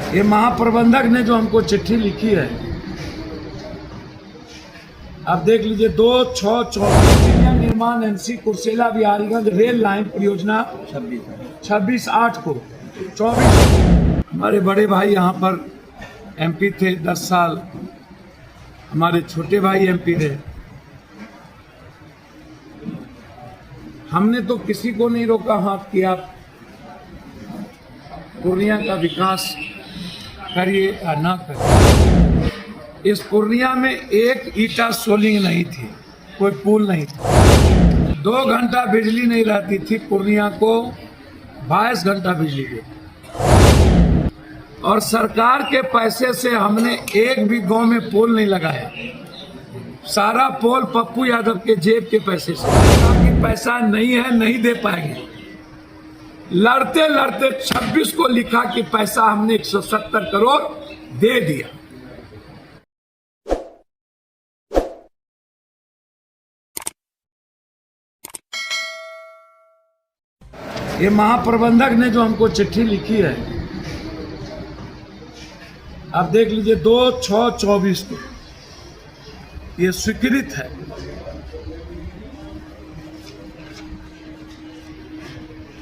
ये महाप्रबंधक ने जो हमको चिट्ठी लिखी है, आप देख लीजिए 2/6/24 निर्माण NC Kursela Bihariganj rail line परियोजना 26/8 को 24। हमारे बड़े भाई यहाँ पर एमपी थे 10 साल, हमारे छोटे भाई एमपी रहे। हमने तो किसी को नहीं रोका हाथ कि आप पूर्णिया का विकास करिए या ना करिए। इस पूर्णिया में एक ईटा सोलिंग नहीं थी, कोई पुल नहीं था। 2 घंटा बिजली नहीं रहती थी, पूर्णिया को 22 घंटा बिजली दी। और सरकार के पैसे से हमने एक भी गांव में पोल नहीं लगाया। सारा पोल पप्पू यादव के जेब के पैसे से। सरकार की पैसा नहीं है, नहीं दे पाएंगे। लड़ते लड़ते 26 को लिखा कि पैसा हमने 170 करोड़ दे दिया। ये महाप्रबंधक ने जो हमको चिट्ठी लिखी है, आप देख लीजिए 2/6/24 को ये स्वीकृत है।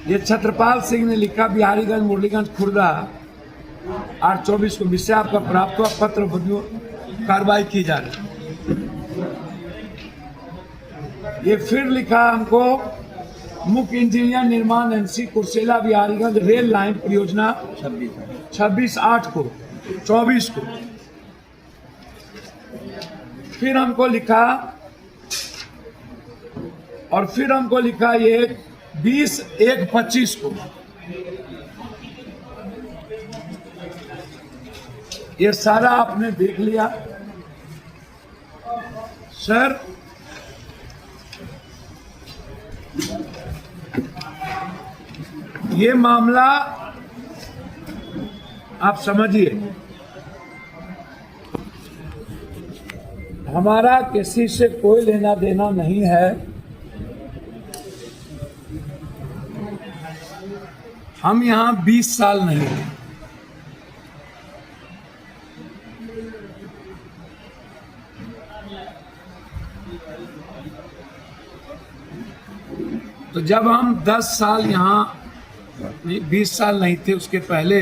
ये छत्रपाल सिंह ने लिखा, बिहारीगंज मुरलीगंज खुर्दा 8/24 को विषय आपका प्राप्त हुआ, पत्र बदलू कार्रवाई की जा रही। ये फिर लिखा हमको, मुख्य इंजीनियर निर्माण NC Kursela Bihariganj rail line परियोजना 26/8 को 24 को। फिर हमको लिखा, और फिर हमको लिखा ये 20/1/25 को। ये सारा आपने देख लिया सर। ये मामला आप समझिए, हमारा किसी से कोई लेना देना नहीं है। हम यहां 20 साल नहीं हैं। तो जब हम 10 साल यहां नहीं, 20 साल नहीं थे, उसके पहले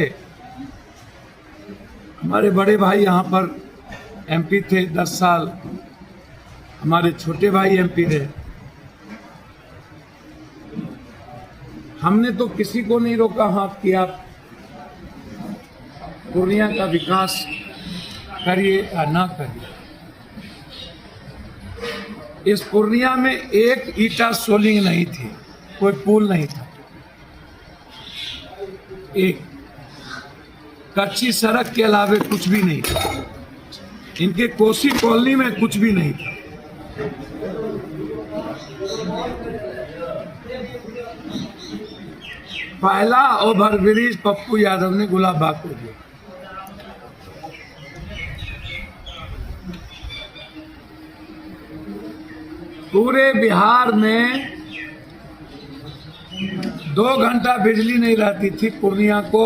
हमारे बड़े भाई यहाँ पर एमपी थे 10 साल, हमारे छोटे भाई एमपी रहे। हमने तो किसी को नहीं रोका हाथ कि आप पूर्णिया का विकास करिए या ना करिए। इस पूर्णिया में एक ईटा सोलिंग नहीं थी, कोई पुल नहीं था। एक कच्ची सड़क के अलावे कुछ भी नहीं था। इनके कोसी कॉलोनी में कुछ भी नहीं था। पहला ओवरब्रिज पप्पू यादव ने गुलाबबाग को दिया। पूरे बिहार में 2 घंटा बिजली नहीं रहती थी, पूर्णिया को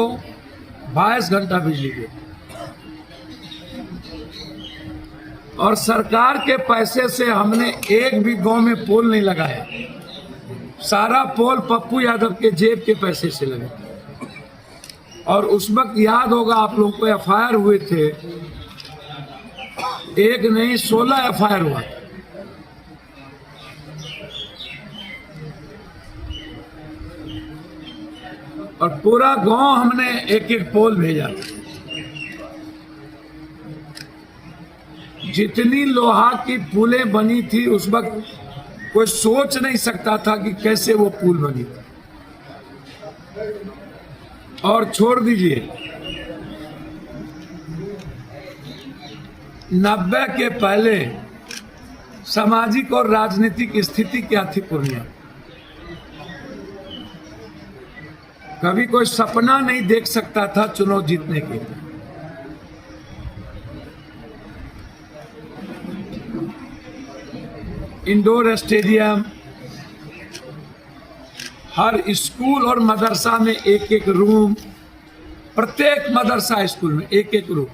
22 घंटा बिजली दी। और सरकार के पैसे से हमने एक भी गांव में पोल नहीं लगाया। सारा पोल पप्पू यादव के जेब के पैसे से लगे। और उस वक्त याद होगा आप लोगों को, एफआईआर हुए थे, एक नहीं 16 एफआईआर हुआ। और पूरा गांव हमने एक एक पोल भेजा। जितनी लोहा की पुलें बनी थी उस वक्त कोई सोच नहीं सकता था कि कैसे वो पुल बनी। और छोड़ दीजिए 90 के पहले सामाजिक और राजनीतिक स्थिति क्या थी पूर्णिया। कभी कोई सपना नहीं देख सकता था चुनाव जीतने के। इंडोर स्टेडियम, हर स्कूल और मदरसा में एक एक रूम, प्रत्येक मदरसा स्कूल में एक एक रूम,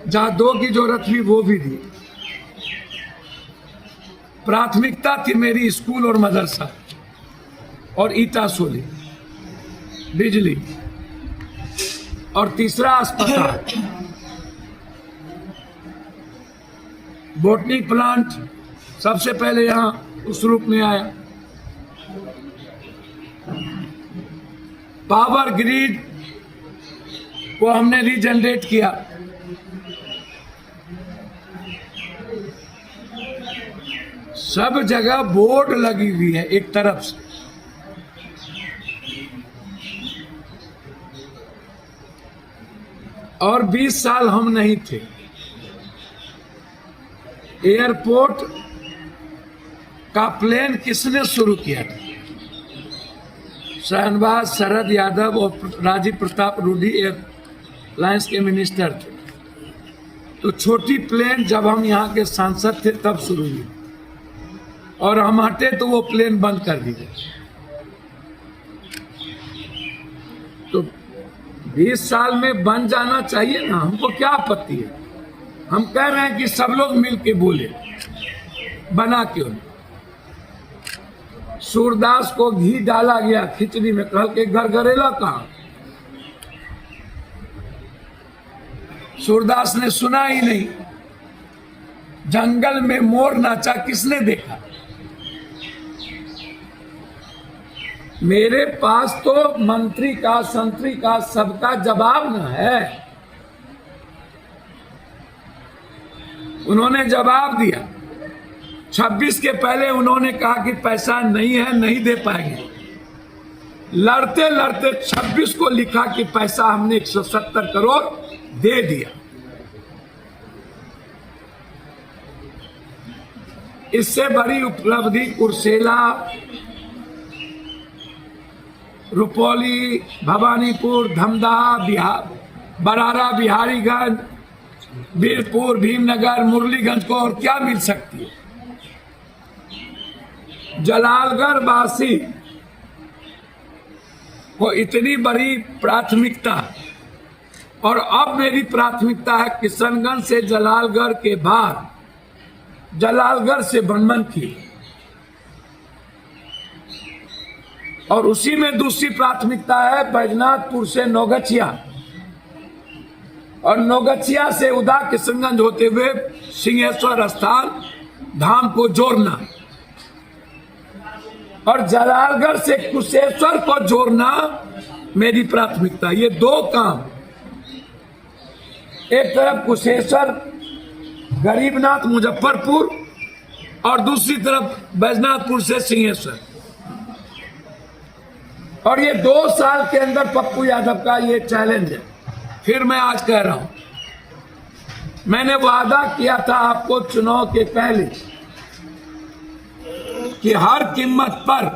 जहां 2 की जरूरत हुई वो भी दी। प्राथमिकता थी मेरी स्कूल और मदरसा और ईटा सोली, बिजली, और तीसरा अस्पताल, बोटनी प्लांट सबसे पहले यहां उस रूप में आया। पावर ग्रिड को हमने रीजनरेट किया। सब जगह बोर्ड लगी हुई है एक तरफ से। और 20 साल हम नहीं थे। एयरपोर्ट का प्लान किसने शुरू किया था? शहनवाज, शरद यादव और राजीव प्रताप रूडी एयरलाइंस के मिनिस्टर थे। तो छोटी प्लेन जब हम यहाँ के सांसद थे तब शुरू हुई, और हम हटे तो वो प्लेन बंद कर दी गई। तो 20 साल में बन जाना चाहिए ना, हमको क्या आपत्ति है? हम कह रहे हैं कि सब लोग मिल के बोले, बना क्यों नहीं? सूरदास को घी डाला गया खिचड़ी में, कल के गरगरेला कहां? सूरदास ने सुना ही नहीं। जंगल में मोर नाचा किसने देखा? मेरे पास तो मंत्री का, संतरी का, सबका जवाब न है। उन्होंने जवाब दिया। 26 के पहले उन्होंने कहा कि पैसा नहीं है, नहीं दे पाएंगे। लड़ते लड़ते 26 को लिखा कि पैसा हमने 170 करोड़ दे दिया। इससे बड़ी उपलब्धि कुर्सेला, रुपौली, भवानीपुर, धमदाहा, बिहार, बरारा, बिहारीगंज, बीरपुर, भीमनगर, मुरलीगंज को और क्या मिल सकती है? जलालगढ़ वासी को इतनी बड़ी प्राथमिकता, और अब मेरी प्राथमिकता है किशनगंज से जलालगढ़ के बाद जलालगढ़ से बनमनखी, और उसी में दूसरी प्राथमिकता है बैजनाथपुर से नौगछिया, और नौगछिया से उदा किशनगंज होते हुए सिंहेश्वर स्थान धाम को जोड़ना, और जलालगढ़ से कुशेश्वर को जोड़ना मेरी प्राथमिकता। ये 2 काम, एक तरफ कुशेश्वर गरीबनाथ मुजफ्फरपुर और दूसरी तरफ बैजनाथपुर से सिंहेश्वर। और ये 2 साल के अंदर पप्पू यादव का ये चैलेंज है। फिर मैं आज कह रहा हूं, मैंने वादा किया था आपको चुनाव के पहले कि हर कीमत पर